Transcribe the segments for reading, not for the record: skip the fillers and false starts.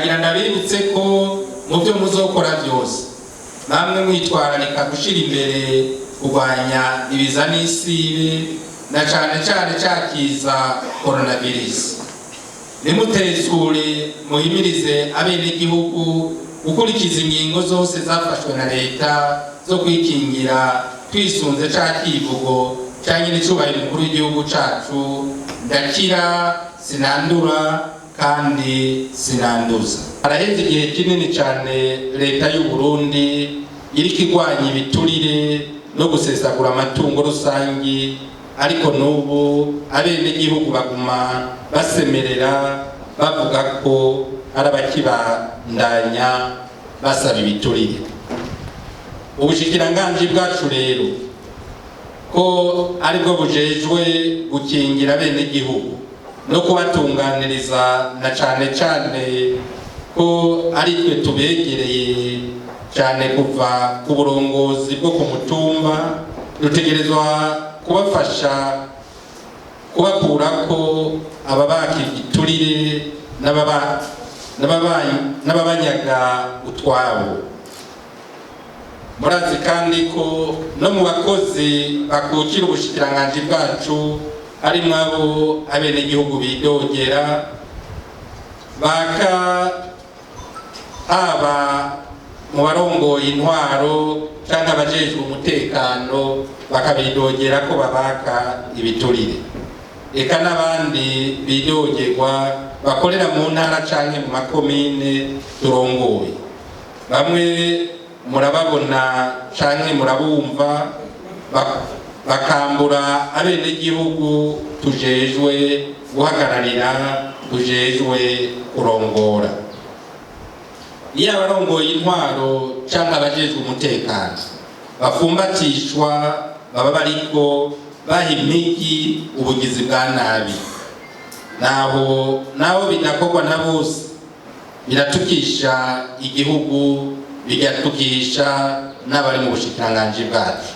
nagira ndabibutse ko mu byo muzokora byose namwe mwitwararika gushira imbere kurwanya ibiza n'isibe na cyane cyakiza coronavirus. Nimutezure muhimirize abenegihugu gukurikiza ingingo zose zafashwe na leta zo kwikingira twisunze ca kivugo cyangwa n'icubahiro mukuru w'igihugu cacu, ndakira sinandura kandi sinanduza. Haraheze igihe kinini cyane leta y'u Burundi iriko igwanya ibiturire no gusesagura amatungo rusangi, ariko n'ubu abenegihugu baguma basemerera bavuga ko ari abakibandanya basaba ibiturire. Ubushikiranganji bwacu rero ko aribwo bujejwe gukingira abenegihugu no kubatunganiriza, na cane ko ari twe tubegereye cyane kuva ku burongozi bwo ku mutumba, dutegerezwa kubafasha kubakura ko ababaka igiturire n'ababanyaga utwabo. Murazi kandi ko no mu bakozi bakukira ubushikiranganji bwacu ari mwabo abenegihugu bidogera, baka haba mu barongoye intwaro cyangwa abajejwe umutekano bakabidogera ko babaka ibiturire, eka n'abandi bidogerwa bakorera mu ntara canke mu makomine turongoye. Bamwe murababona canke murabumva bakambura abenegihugu tujejwe guhagararira, tujejwe kurongora. Iyo abarongoye intwaro cyangwa abajejwe umutekano bafumbatishwa, baba bariko baha impigi ubugizi bwa nabi, naho bidakorwa na bose biratukisha igihugu, bigatukisha n'abari mu bushikiranganji bwacu.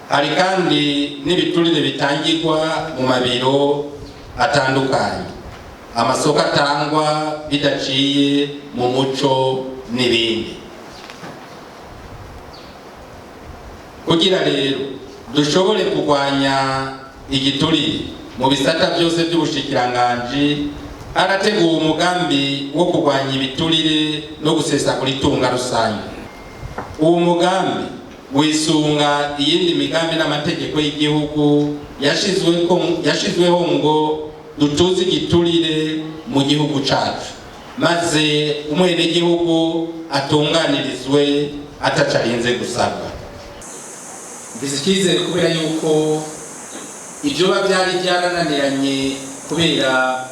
Hari kandi n'ibiturire bitangirwa mu mabiro atandukanye, amasoko atangwa bidaciye mu muco n'ibindi. Kugira rero dushobore kurwanya igiturire mu bisata byose by'ubushikiranganji, harateguwe umugambi wo kurwanya ibiturire no gusesagura itunga rusange. Uwo mugambi wisunga iyindi migambi n'amategeko y'igihugu yashizweho ngo dutuze igiturire mu gihugu cacu, maze umwenegihugu atunganirizwe atacarinze gusabwa. Mfise icyizere kubera yuko ibyo byari byarananiranye kubera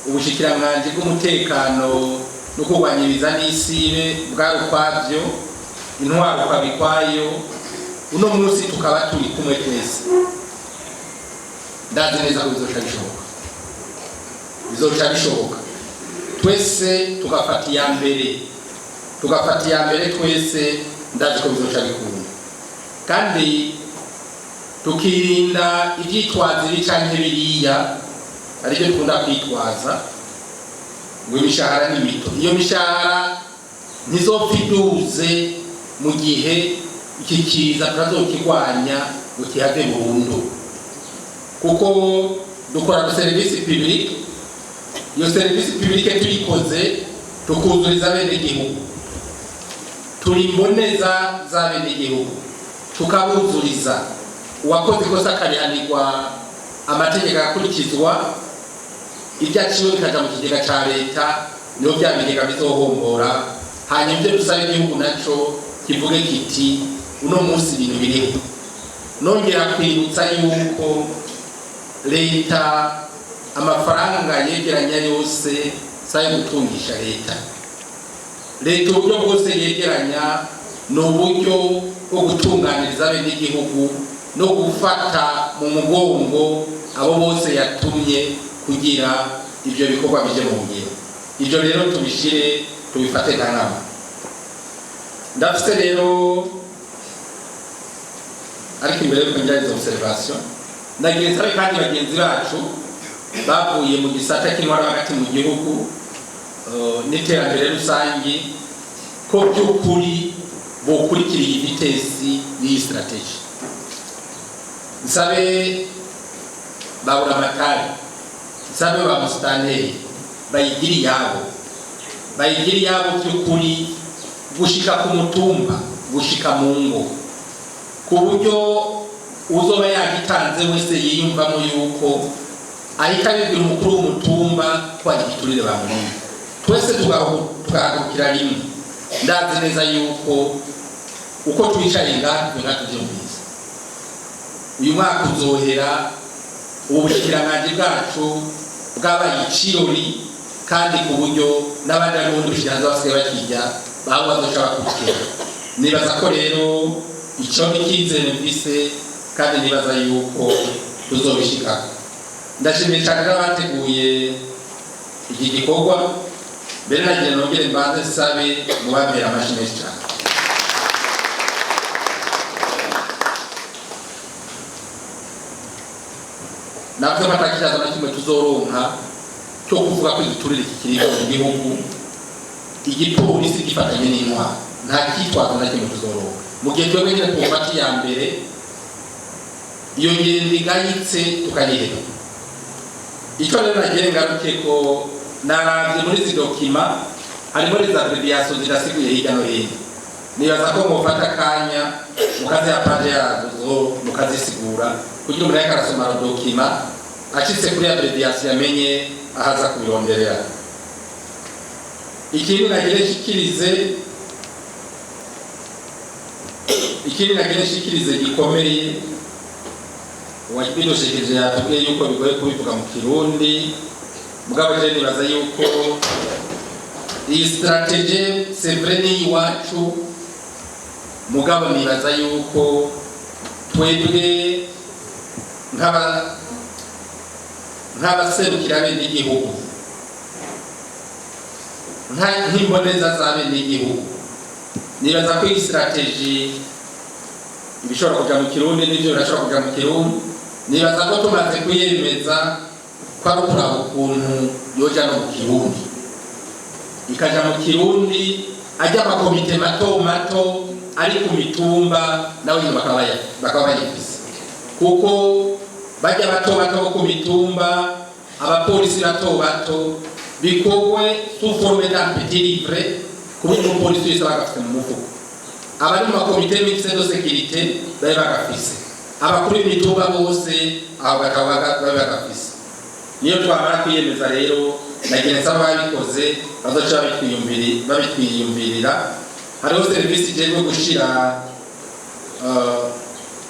ubushikiranganji bw'umutekano no kurwanya ibiza n'isibe bwari ukwabyo, intwaro ukabikwayo, uno munsi tukaba turi kumwe twese. Ndazi neza ko bizoca bishoboka twese tugafata iya mbere twese, ndazi ko bizoca bikunda, kandi tukirinda ibyitwazo bicanke biriya aribyo dukunda kwitwaza ngo imishahara ni mito. Iyo mishahara ntizopfa iduze mu gihe iki kiza tutazokirwanya ngo kihave burundu, kuko dukora serivisi publique. Iyo serivisi publique tuyikoze tukuzuriza abenegihugu, turi imboneza z'abenegihugu, tukabuzuriza. Uwakoze ikosa akarihanirwa, amategeko akurikizwa, ibyaciwe bikaja mu kigega ca leta, niho bya bigega bizohombora. Hanyuma ibyo dusaba igihugu naco kivuge kiti uno munsi ibintu biriho. Nongera kwibutsa yuko leta amafaranga yegeranya yose sayo gutungisha leta uburyo bwose yegeranya ni uburyo bwo gutunganiriza abenegihugu no gufata mu mugongo abo bose yatumye kugira ibyo bikorwa bije mu ngiro. Ibyo rero tubishire tubifate nk'ama. Ndafite rero ariko imbere yo kwinjira izo observation nagiye sabe kandi bagenzi bacu bavuye mu gisata cy'intwaro hagati mu gihugu n'iterambere rusangi ko by'ukuri bokurikiriye ibitesi y'iyi strategy. Nsabe babura amatari, nsabe ba musitanteri bayigiri yabo by'ukuri gushika ku mutumba, gushika mu ngo, ku buryo uzoba yagitanze wese yiyumvamo yuko ahita abibwira umukuru w'umutumba ko agiturire bamuri. Twese tugahagurukira rimwe. Ndazi neza yuko uko twicaye ngaha tubyumvise, uyu mwaka uzohera ubushikiranganje bwacu bwabaye ikirori, kandi ku buryo n'abandi n'ubundi bushikiranganji basigaye bakijya baho bazoshobora kubikora. Nibaza ko rero icyo n'icyizere mvise, kandi nibaza yuko tuzobishikako. Ndashimiye cyane n'abateguye iki gikorwa. Mbere nagiye nongere mbanze nsabe mubabera amashyi menshi cyane. Navyo batakizaza na kimwe tuzoronka cyo kuvuga ko igiturire kikiriho mu gihugu, igipolisi gifatanye n'intwaro, nta kitwaza na kimwe tuzoronka. Mu gihe twebwe nyine twofata iya mbere, iyo ngendo igayitse tukayiheba. Icyo rero nagiye ngaruke ko naravye muri izi dokima harimo les abreviations zirasiguye hirya no hino. Nibaza ko mufata akanya mukazi ya page yazo mukazisigura kugira umuntu akarasoma dokima acitse kuri abreviation yamenye ahaza kubironderera. Ikindi nagire shikirize gikomeye wakibidoshikije yatubwiye yuko bigoye kubivuga mu Kirundi, mugabo je nibaza yuko iyi strategy c'est vrai ni iwacu, mugabo nibaza yuko twebwe nk'abaserukira bene igihugu, nk'imboneza za bene igihugu, nibaza ko iyi strategy ibishobora kuja mu Kirundi n'ivyo birashobora kuja mu Kirundi. Nibaza ko tumaze kuyemeza ko ari ukuraba ukuntu yoja no mu Kirundi, ikaja mu Kirundi, ajya amakomite mato mato ari ku mitumba nawe nyine bakaba bayifise, kuko bajya bato bato ku mitumba, abapolisi bato bato bikorwe sous forme d'un petit livre ku buryo umupolisi wese bagafite mu mufuko. Abari mu makomite mixte de sécurité bari bagafise, abakuru b'imitumba bose aho bakaba bagafise. Niyo twamara kwiyemeza rero, nagiye nsaba babikoze bazoca babitwiyumvirira. Hariho serivisi ijejwe gushira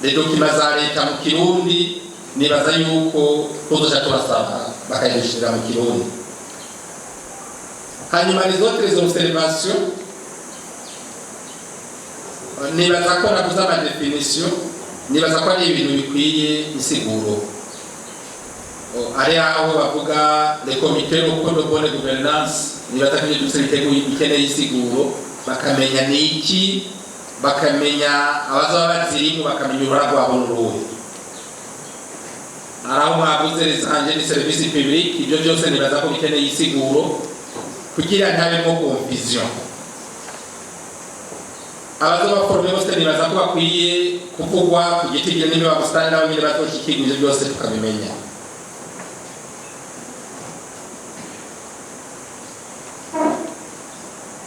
les documents za leta mu Kirundi, nibaza yuko tuzoca tubasaba bakayishira mu Kirundi. Hanyuma les autres observations, nibaza ko nabuze amadefinition, nibaza ko ari ibintu bikwiye insiguro. Ari aho bavuga les comités locaux de bonne gouvernance, nibaza ko bikeneye insiguro, bakamenya niki, bakamenya abazaba bazirimu, bakamenya uruhara rwabo n'uruhe. Ari aho mwavuze les agents de service public, ibyo byose nibaza ko bikeneye insiguro kugira ntabemo confusion. Abazoba forme bose nibaza ko bakwiye kuvugwa ku giti gye niba babustani nabo nyine batoshikirwa, ibyo byose tukabimenya.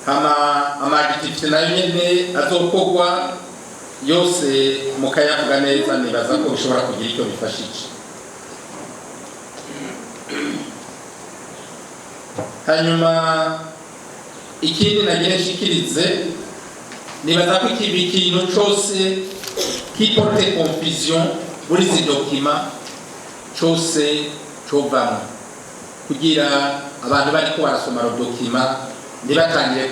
Amagitivitie nayo nyene azokogwa yose mukayavuga neza, nibaza ko bishobora kugira icyo bifashije. Hanyuma ikindi nagiye nshikirize, nibaza ko ikintu cyose kiporte confusion muri izi dokima cyose covamo, kugira abantu bariko barasoma dokima nibatangire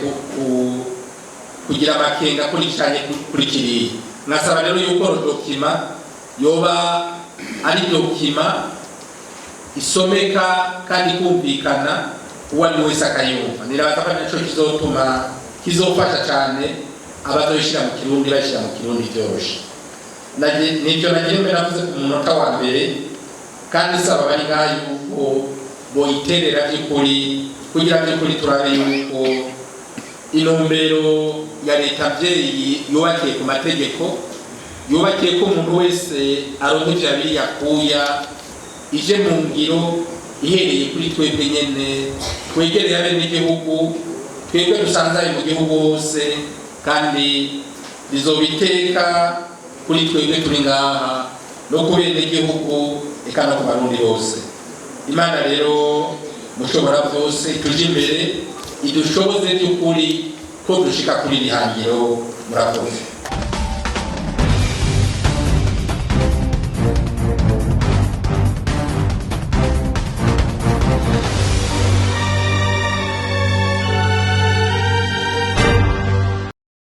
kugira amakenga kuri kiriya. Nasaba rero yuko dokima yoba ari dokima isomeka kandi kumvikana uwari wese akayumva. Nibaza ko nico kizofasha cyane abazoshira mu Kirundi, bashira mu Kirundi byoroshe. Nibyo nagiye meravuze ku munota wa mbere, kandi saba bari ngaho yuko boyiterera by'ukuri kugira ngo kuri turabe yuko intumbero ya leta abyeyi yubakiye ku mategeko, yubakiye ko umuntu wese aronka ivyo abiri yakuya ije mu ngiro ihereye kuri twebwe nyene twegereye abenegihugu, twebwe dusanzaye mu gihugu hose, kandi bizobiteka kuri twebwe turi ngaha no ku benegihugu eka no ku barundi bose. Imana rero mushobora byose tuje imbere idushoboze by'ukuri ko dushika kuri rihangiro. Murakoze.